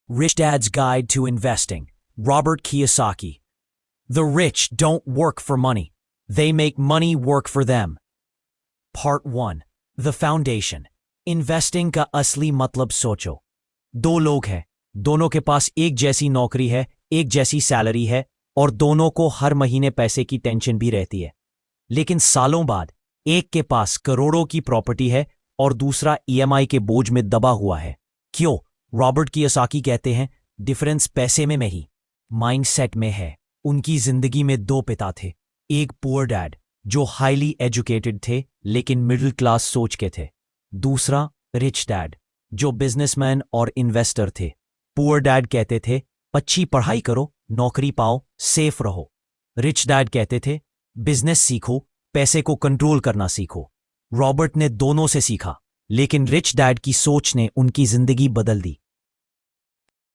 Rich Dad's Guide to Investing, Robert Kiyosaki. The rich don't work for money. They make money work for them. Part 1. The Foundation. Investing का असली मतलब सोचो. दो लोग हैं, दोनों के पास एक जैसी नौकरी है, एक जैसी सैलरी है और दोनों को हर महीने पैसे की टेंशन भी रहती है. लेकिन सालों बाद एक के पास करोड़ों की प्रॉपर्टी है और दूसरा ईएमआई के बोझ में दबा हुआ है. क्यों? रॉबर्ट कियोसाकी कहते हैं डिफरेंस पैसे में नहीं, माइंडसेट में है. उनकी जिंदगी में दो पिता थे. एक पुअर डैड जो हाईली एजुकेटेड थे लेकिन मिडिल क्लास सोच के थे. दूसरा रिच डैड जो बिजनेसमैन और इन्वेस्टर थे. पुअर डैड कहते थे अच्छी पढ़ाई करो, नौकरी पाओ, सेफ रहो. रिच डैड कहते थे बिजनेस सीखो, पैसे को कंट्रोल करना सीखो. रॉबर्ट ने दोनों से सीखा, लेकिन रिच डैड की सोच ने उनकी जिंदगी बदल दी.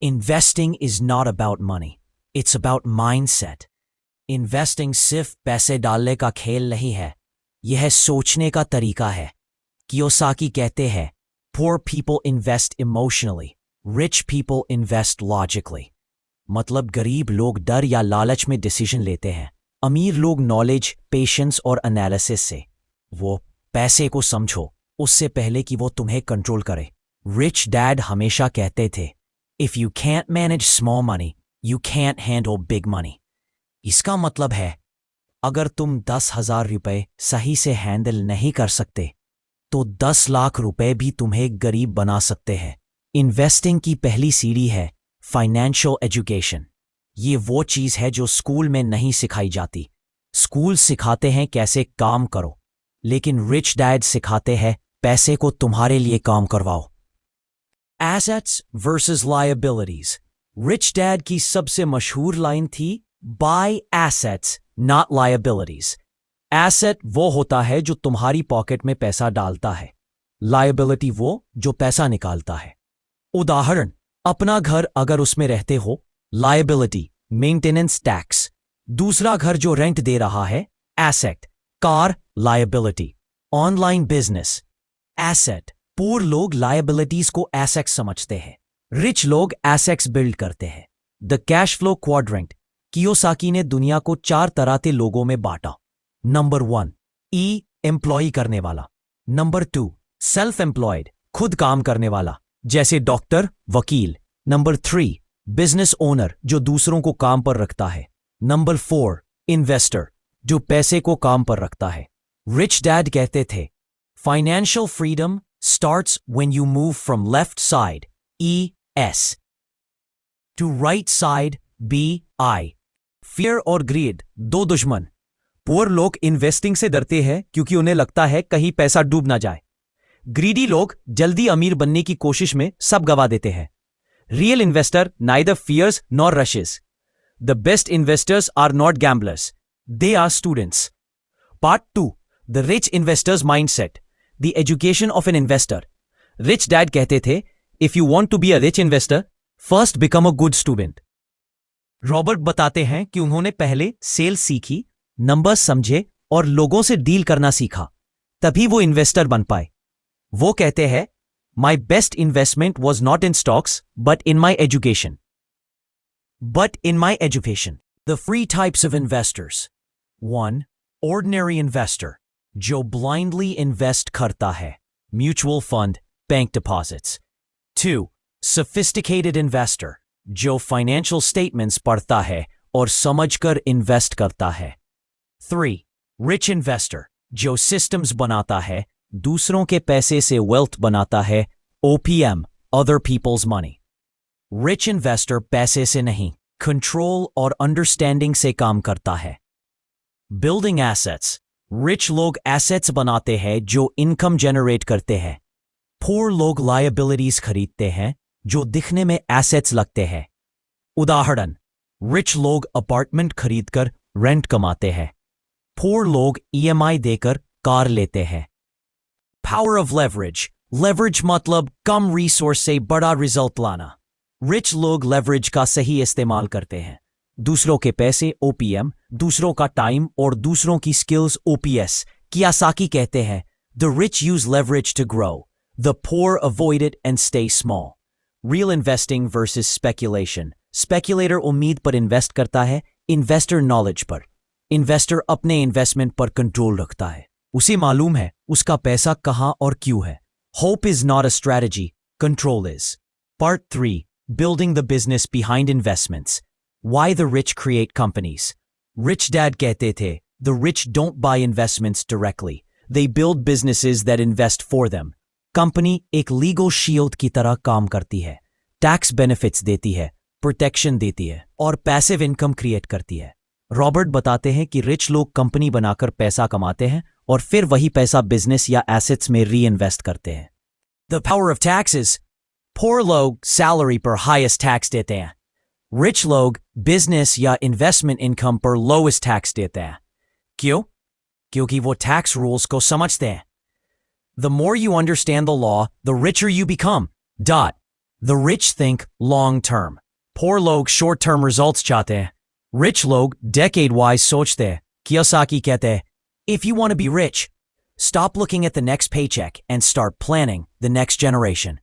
Investing is not about money, it's about mindset. Investing सिर्फ पैसे डालने का खेल नहीं है, यह सोचने का तरीका है. कियोसाकी कहते हैं poor people invest emotionally, rich people invest logically. मतलब गरीब लोग डर या लालच में डिसीजन लेते हैं, अमीर लोग नॉलेज, पेशेंस और एनालिसिस से. वो पैसे को समझो उससे पहले कि वो तुम्हें कंट्रोल करे. रिच डैड हमेशा कहते थे if you can't manage small money you can't handle big money. इसका मतलब है अगर तुम 10,000 रुपए सही से हैंडल नहीं कर सकते तो 10 लाख रुपए भी तुम्हें गरीब बना सकते हैं. इन्वेस्टिंग की पहली सीढ़ी है फाइनेंशियल एजुकेशन. ये वो चीज है जो स्कूल में नहीं सिखाई जाती. स्कूल सिखाते हैं कैसे काम करो, लेकिन रिच डैड सिखाते हैं पैसे को तुम्हारे लिए काम करवाओ. Assets versus liabilities. Rich dad की सबसे मशहूर लाइन थी buy assets not liabilities. Asset वो होता है जो तुम्हारी पॉकेट में पैसा डालता है, लायबिलिटी वो जो पैसा निकालता है. उदाहरण, अपना घर अगर उसमें रहते हो, लायबिलिटी मेंटेनेंस टैक्स. दूसरा घर जो रेंट दे रहा है, asset. Car liability. Online business asset. Poor लोग लायबिलिटीज को एसेट्स समझते हैं, रिच लोग एसेट्स बिल्ड करते हैं. The cash flow quadrant. Kiyosaki ने दुनिया को 4 तरह के लोगों में बांटा. नंबर 1 ई एम्प्लॉय करने वाला. नंबर 2 सेल्फ एम्प्लॉयड, खुद काम करने वाला, जैसे डॉक्टर, वकील. नंबर 3 बिजनेस ओनर जो दूसरों को काम पर रखता है. नंबर 4 इन्वेस्टर जो पैसे को काम पर रखता है. रिच डैड कहते थे financial freedom starts when you move from left side ES to right side BI. Fear और ग्रीड दो दुश्मन. पुअर लोग इन्वेस्टिंग से डरते हैं क्योंकि उन्हें लगता है कहीं पैसा डूब ना जाए. ग्रीडी लोग जल्दी अमीर बनने की कोशिश में सब गवा देते हैं. Real investor neither fears nor rushes. The best investors are not gamblers, they are students. Part 2 the rich investors mindset, the education of an investor. Rich dad कहते थे if you want to be a rich investor first become a good student. Robert बताते हैं कि उन्होंने पहले sales सीखी, numbers समझे और लोगों से डील करना सीखा, तभी वो इन्वेस्टर बन पाए. वो कहते हैं my best investment was not in stocks but in my education. The free types of investors. 1 ordinary investor जो ब्लाइंडली इन्वेस्ट करता है, mutual fund, bank deposits. 2 sophisticated investor जो फाइनेंशियल स्टेटमेंट्स पढ़ता है और समझकर इन्वेस्ट करता है. 3 रिच इन्वेस्टर जो सिस्टम्स बनाता है, दूसरों के पैसे से वेल्थ बनाता है, OPM other peoples money. Rich investor पैसे से नहीं, कंट्रोल और अंडरस्टैंडिंग से काम करता है. Building assets. रिच लोग एसेट्स बनाते हैं जो इनकम जनरेट करते हैं. पुअर लोग लायबिलिटीज खरीदते हैं जो दिखने में एसेट्स लगते हैं. उदाहरण, रिच लोग अपार्टमेंट खरीदकर रेंट कमाते हैं. पुअर लोग EMI देकर कार लेते हैं. Power of leverage. लेवरेज मतलब कम रिसोर्स से बड़ा रिजल्ट लाना. रिच लोग लेवरेज का सही इस्तेमाल करते हैं. दूसरों के पैसे OPM, दूसरों का टाइम और दूसरों की स्किल्स OPS. कियोसाकी कहते हैं the rich use leverage to grow, the poor avoid it and stay small. Real investing versus speculation. Speculator उम्मीद पर इन्वेस्ट करता है, इन्वेस्टर नॉलेज पर। इन्वेस्टर अपने इन्वेस्टमेंट पर कंट्रोल रखता है, उसे मालूम है उसका पैसा कहां और क्यों है। Hope is not a strategy, control is. Part 3. Building the business behind investments. Why the rich create companies. Rich Dad कहते थे, the rich don't buy investments directly. They build businesses that invest for them. Company एक legal shield की तरह काम करती है, tax benefits देती है, प्रोटेक्शन देती है और पैसिव इनकम क्रिएट करती है। रॉबर्ट बताते हैं कि रिच लोग कंपनी बनाकर पैसा कमाते हैं और फिर वही पैसा बिजनेस या एसेट्स में री इन्वेस्ट करते हैं। The power of taxes. Poor लोग सैलरी पर हाईएस्ट टैक्स देते हैं, रिच लोग बिजनेस या इन्वेस्टमेंट इनकम पर लोएस्ट टैक्स देते हैं। क्यों? क्योंकि वो टैक्स रूल्स को समझते हैं। The more you understand the law, the richer you become. The rich think long term. Poor log short term results चाहते हैं, rich log decade wise सोचते हैं। Kiyosaki कहते हैं, if you want to be rich, stop looking at the next paycheck and start planning the next generation.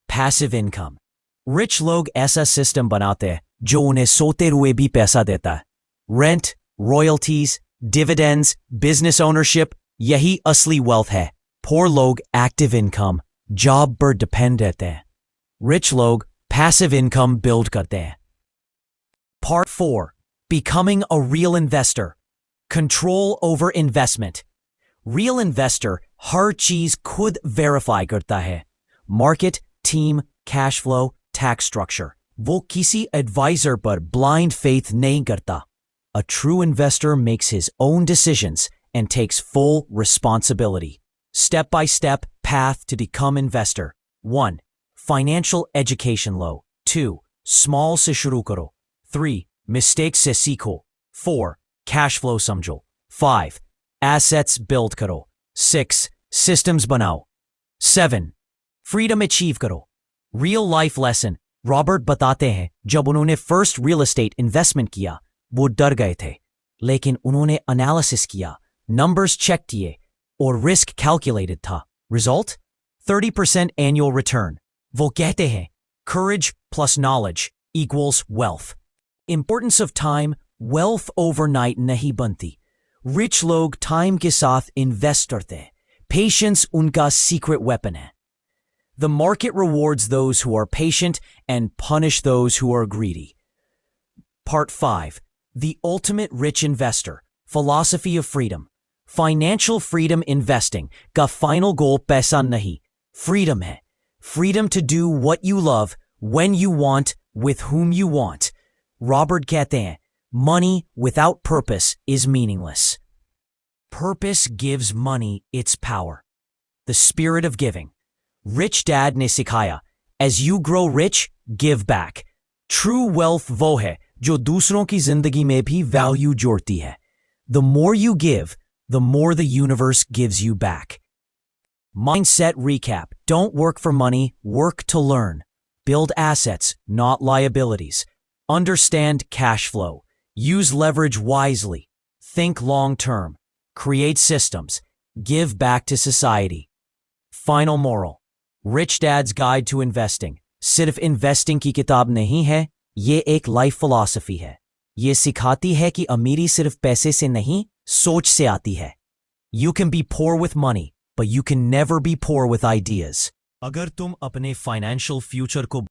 Passive income. Rich log ऐसा system बनाते हैं जो उन्हें सोते हुए भी पैसा देता है। Rent, royalties, dividends, business ownership, यही असली wealth है। Poor लोग एक्टिव इनकम, जॉब पर डिपेंड रहते हैं, रिच लोग पैसिव इनकम बिल्ड करते हैं। Part 4. Becoming a real investor. Control over investment. Real investor हर चीज खुद वेरीफाई करता है, market, team, cash flow, tax structure. वो किसी एडवाइजर पर ब्लाइंड फेथ नहीं करता। A true investor makes his own decisions and takes full responsibility. Step-by-step path to become investor. 1. Financial education low. 2. Small se shuru karo. 3. Mistakes se seekho. 4. Cash flow samjho. 5. Assets build karo. 6. Systems banao. 7. Freedom achieve karo. Real life lesson. Robert बताते हैं, जब उन्होंने first real estate investment किया, वो डर गए थे, लेकिन उन्होंने analysis किया, numbers check किए और रिस्क कैलकुलेटेड था। Result 30% annual return. वो कहते हैं courage plus knowledge equals wealth. Importance of time. Wealth overnight नहीं बनती, रिच लोग टाइम के साथ इन्वेस्ट करते हैं। पेशेंस उनका सीक्रेट वेपन है। The market rewards those who are patient and punish those who are greedy. Part 5. The ultimate rich investor. Philosophy of freedom. Financial freedom investing का final goal पैसा नहीं, freedom है। Freedom to do what you love, when you want, with whom you want. Robert कहते हैं, money without purpose is meaningless. Purpose gives money its power. The spirit of giving. Rich Dad ने सिखाया, as you grow rich, give back. True wealth वो है जो दूसरों की जिंदगी में भी value जोड़ती है। The more you give, the more the universe gives you back. Mindset recap. Don't work for money, work to learn. Build assets, not liabilities. Understand cash flow. Use leverage wisely. Think long term. Create systems. Give back to society. Final moral. Rich Dad's Guide to Investing. सिर्फ investing की किताब नहीं है, ये एक life philosophy है। ये सिखाती है कि अमीरी सिर्फ पैसे से नहीं, सोच से आती है। You can be poor with money, but you can never be poor with ideas. अगर तुम अपने फाइनेंशियल फ्यूचर को